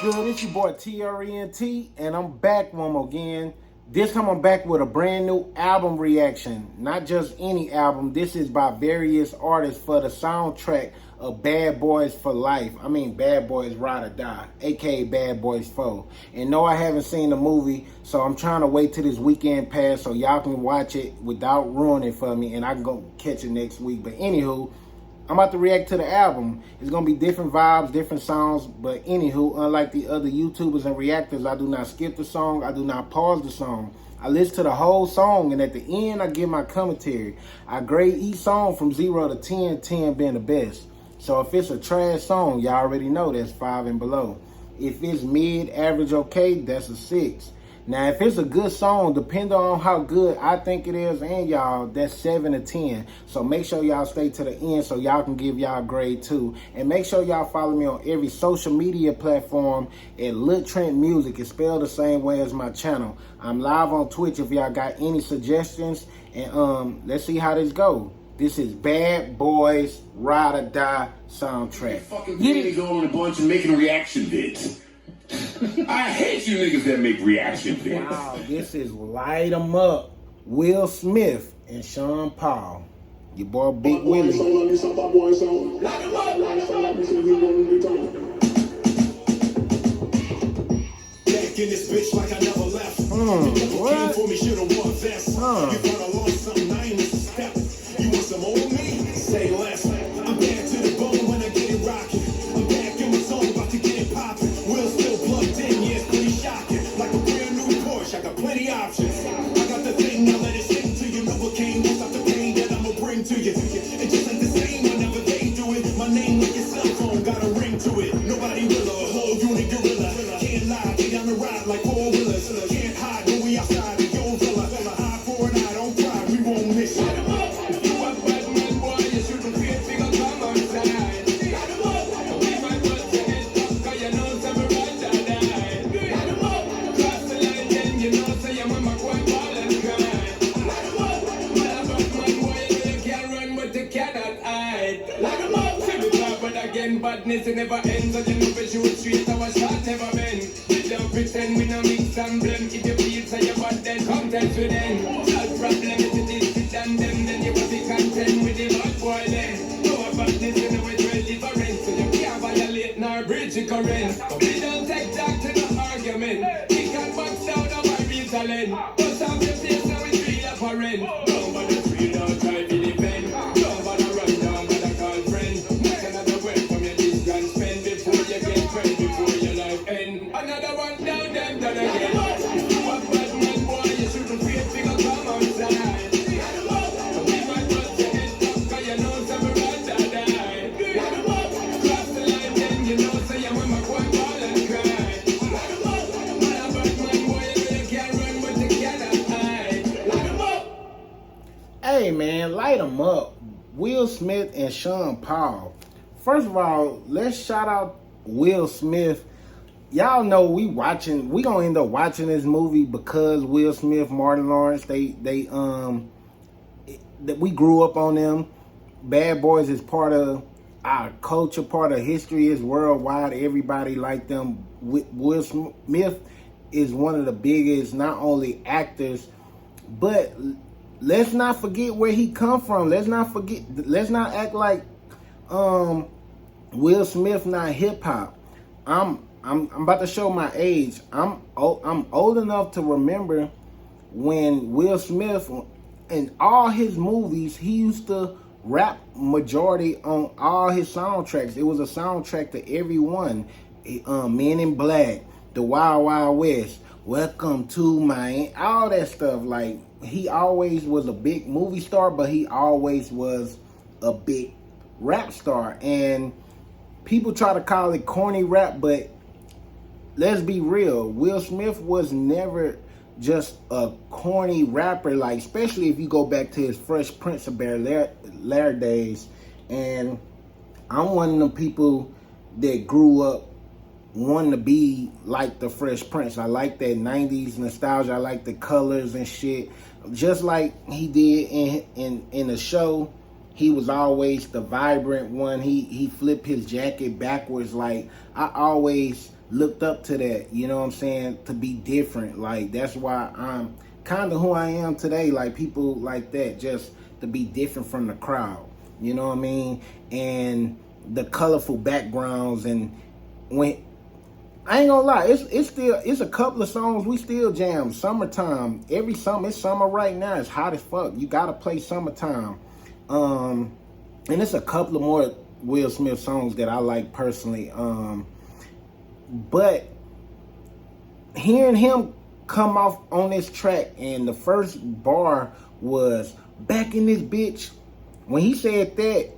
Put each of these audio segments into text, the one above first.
good? It's your boy TRENT, and I'm back one more again. This time I'm back with a brand new album reaction. Not just any album. This is by various artists for the soundtrack of Bad Boys for Life. I mean Bad Boys Ride or Die, aka Bad Boys 4. And no, I haven't seen the movie, so I'm trying to wait till this weekend pass so y'all can watch it without ruining it for me, and I can go catch it next week. But anywho, I'm about to react to the album. It's going to be different vibes, different sounds. But anywho, unlike the other YouTubers and reactors, I do not skip the song. I do not pause the song. I listen to the whole song, and at the end, I give my commentary. I grade each song from 0 to 10, 10 being the best. So if it's a trash song, y'all already know that's 5 and below. If it's mid, average, okay, that's a 6. Now, if it's a good song, depending on how good I think it is and y'all, that's 7 to 10. So make sure y'all stay to the end so y'all can give y'all a grade too. And make sure y'all follow me on every social media platform at Lil Trent Music. It's spelled the same way as my channel. I'm live on Twitch if y'all got any suggestions. And let's see how this goes. This is Bad Boys Ride or Die soundtrack. Fucking going a bunch and making reaction vids. I hate you niggas that make reaction videos. Wow, this is Light 'Em Up. Will Smith and Sean Paul. Your boy Big Willie. Back in this bitch like I never left. What? For me, should've worn vest. You thought I lost something, I ain't missed a step. You want some old me? Say less. I'm bad to the bone when I get it rockin'. I'm back in my zone, about to get it poppin'. Will still plugged in, yeah, it's pretty shocking. Like a brand new Porsche, I got plenty options. I got the thing, now let it sing to you. Novocaine, won't stop the pain that I'ma bring to you. It just ain't the same whenever they do it. My name like your cell phone, got a ring to it. Nobody will, a whole unit gorilla. Can't lie, they down the ride like four wheelers. Can't hide when we outside of your villa. High for an eye, don't cry, we won't miss you. Badness it never ends, so you know we shoot straight, our shot never bend. We don't pretend we no mix and blend. If you feel so you bad, then come test with them. Solve problem if it is fit and them, then you will be content with the bad boy then. No badness you know it's well different, so you can't violate nor breach the current. We don't take back to no argument. We can box down our real talent. But some your face now it's real apparent. Nobody free, don't try to defend. Nobody run down, but I call friend. Before your life end. Another one down, them done again. What bad man boy, you shouldn't feel figure come outside. We might bust your head up, cause you know some run die. Cross the line, then you know say your mama quite ball and cry. Man a bad man boy, you know you can't run but you cannot hide. Light 'em up. Hey man, Light 'Em Up. Will Smith and Sean Paul. First of all, let's shout out Will Smith. Y'all know we gonna end up watching this movie because Will Smith, Martin Lawrence, we grew up on them. Bad Boys is part of our culture, part of history, is worldwide. Everybody like them. Will Smith is one of the biggest, not only actors, but let's not forget where he come from. Let's not act like Will Smith not hip hop. I'm about to show my age. I'm old enough to remember when Will Smith, in all his movies, he used to rap majority on all his soundtracks. It was a soundtrack to every one. Men in Black, The Wild Wild West, Welcome to My, all that stuff. Like, he always was a big movie star, but he always was a big rap star. And people try to call it corny rap, but let's be real. Will Smith was never just a corny rapper, like, especially if you go back to his Fresh Prince of Bel-Air days. And I'm one of them people that grew up wanting to be like the Fresh Prince. I like that 90s nostalgia. I like the colors and shit. Just like he did in the show. He was always the vibrant one. He flipped his jacket backwards. Like, I always looked up to that, you know what I'm saying, to be different. Like, that's why I'm kind of who I am today. Like, people like that, just to be different from the crowd, you know what I mean? And the colorful backgrounds, and when I ain't gonna lie, it's a couple of songs we still jam. Summertime, every summer, it's summer right now, it's hot as fuck. You gotta play Summertime. And it's a couple of more Will Smith songs that I like personally. But hearing him come off on this track, and the first bar was "back in this bitch," when he said that,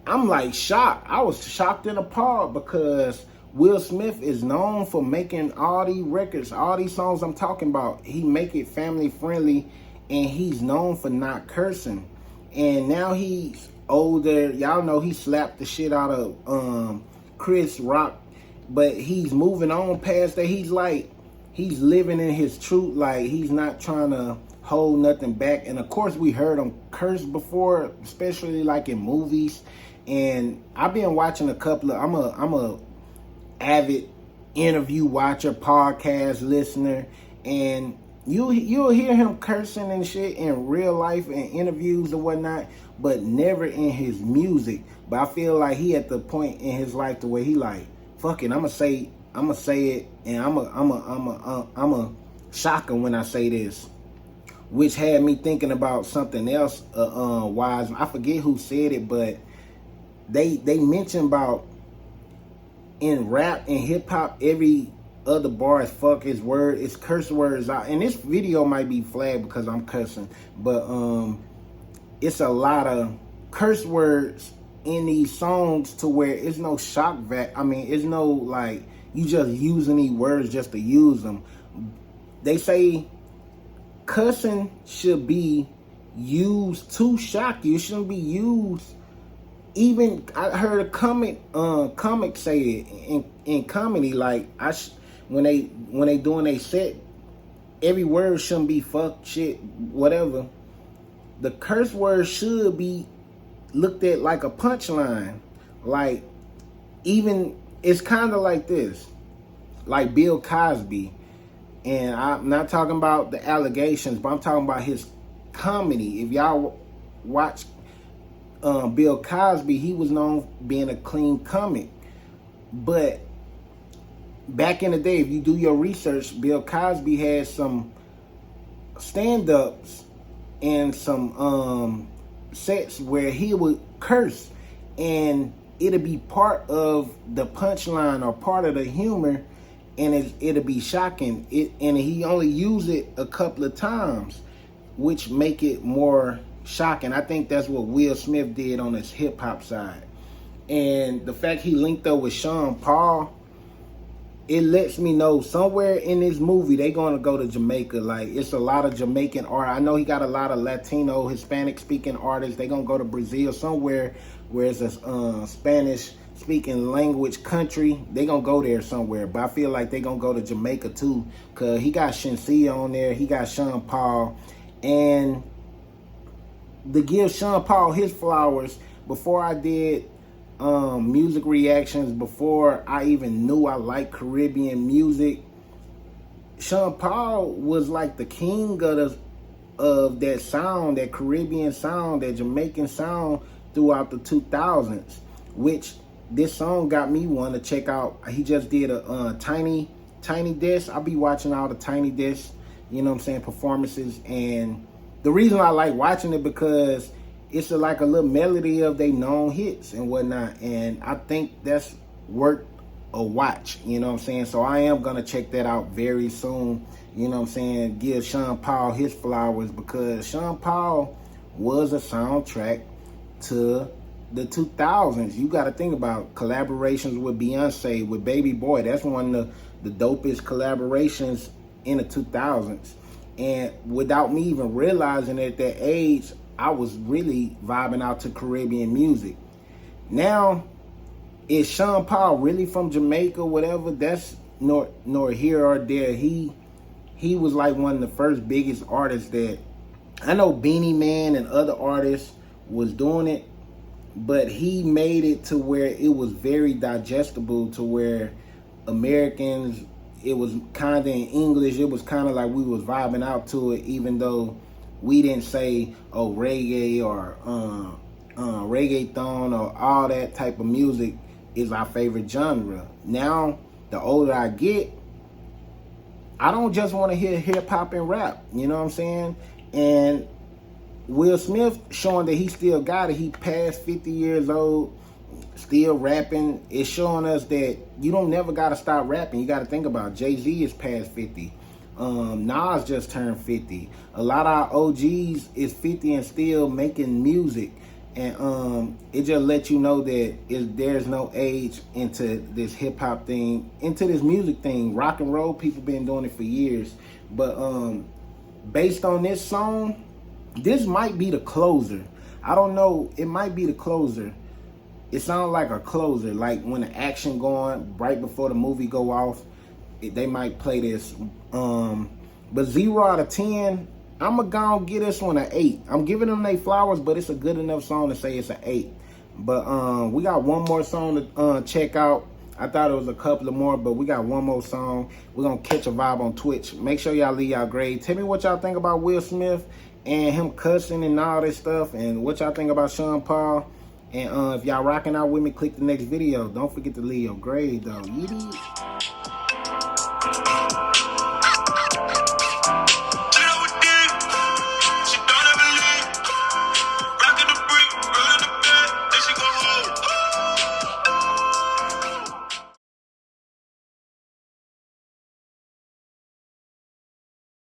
I'm like shocked. I was shocked and appalled, because Will Smith is known for making all these records, all these songs I'm talking about. He make it family friendly, and he's known for not cursing. And now he's older. Y'all know he slapped the shit out of Chris Rock, but he's moving on past that. He's living in his truth. Like, he's not trying to hold nothing back. And of course, we heard him curse before, especially like in movies. And I've been watching a couple of, I'm a avid interview watcher, podcast listener, and you'll hear him cursing and shit in real life and interviews or whatnot, but never in his music. But I feel like he at the point in his life the way he like, fuck it, I'ma say it, and I'ma shock him when I say this, which had me thinking about something else. Wise, I forget who said it, but they mentioned about, in rap and hip hop, every other bar is fuck, is word, it's curse words out. And this video might be flagged because I'm cursing, but it's a lot of curse words in these songs, to where it's no shock value. I mean, it's no like you just using these words just to use them. They say cussing should be used to shock you. It shouldn't be used. Even I heard a comic say it in comedy, like when they doing a set, every word shouldn't be fuck, shit, whatever. The curse word should be looked at like a punchline. Like, even it's kind of like this, like Bill Cosby, and I'm not talking about the allegations, but I'm talking about his comedy. If y'all watch Bill Cosby, he was known for being a clean comic. But back in the day, if you do your research, Bill Cosby had some stand-ups and some sets where he would curse, and it'll be part of the punchline or part of the humor, and it'll be shocking. And he only used it a couple of times, which make it more shocking. I think that's what Will Smith did on his hip hop side. And the fact he linked up with Sean Paul, it lets me know somewhere in this movie they gonna go to Jamaica. Like, it's a lot of Jamaican art. I know he got a lot of Latino, Hispanic speaking artists. They gonna go to Brazil, somewhere where it's a Spanish speaking language country. They gonna go there somewhere. But I feel like they gonna go to Jamaica too, cause he got Shenseea on there, he got Sean Paul. And to give Sean Paul his flowers, before I did music reactions, before I even knew I liked Caribbean music, Sean Paul was like the king of that sound, that Caribbean sound, that Jamaican sound throughout the 2000s, which this song got me wanting to check out. He just did a Tiny Desk. I'll be watching all the Tiny Desk, you know what I'm saying, performances. And the reason I like watching it, because it's like a little melody of they known hits and whatnot. And I think that's worth a watch, you know what I'm saying? So I am going to check that out very soon, you know what I'm saying? Give Sean Paul his flowers, because Sean Paul was a soundtrack to the 2000s. You got to think about collaborations with Beyonce, with Baby Boy. That's one of the dopest collaborations in the 2000s. And without me even realizing at that age, I was really vibing out to Caribbean music. Now, is Sean Paul really from Jamaica, whatever? That's nor here or there. He was like one of the first biggest artists that, I know Beanie Man and other artists was doing it, but he made it to where it was very digestible, to where Americans. It was kind of in English. It was kind of like we was vibing out to it, even though we didn't say, oh, reggae or reggaeton or all that type of music is our favorite genre. Now, the older I get, I don't just want to hear hip hop and rap. You know what I'm saying? And Will Smith showing that he still got it. He passed 50 years old, still rapping. It's showing us that you don't never got to stop rapping. You got to think about it. Jay-Z is past 50. Nas just turned 50. A lot of our OGs is 50 and still making music. And it just lets you know that there's no age into this hip hop thing, into this music thing. Rock and roll, people been doing it for years. But based on this song, this might be the closer. I don't know. It might be the closer. It sounds like a closer, like when the action going right before the movie go off. They might play this. But 0 out of 10, I'm going to go and give this one an 8. I'm giving them their flowers, but it's a good enough song to say it's an 8. But we got one more song to check out. I thought it was a couple of more, but we got one more song. We're going to catch a vibe on Twitch. Make sure y'all leave y'all grade. Tell me what y'all think about Will Smith and him cussing and all this stuff, and what y'all think about Sean Paul. And if y'all rocking out with me, click the next video. Don't forget to leave your grade, though. You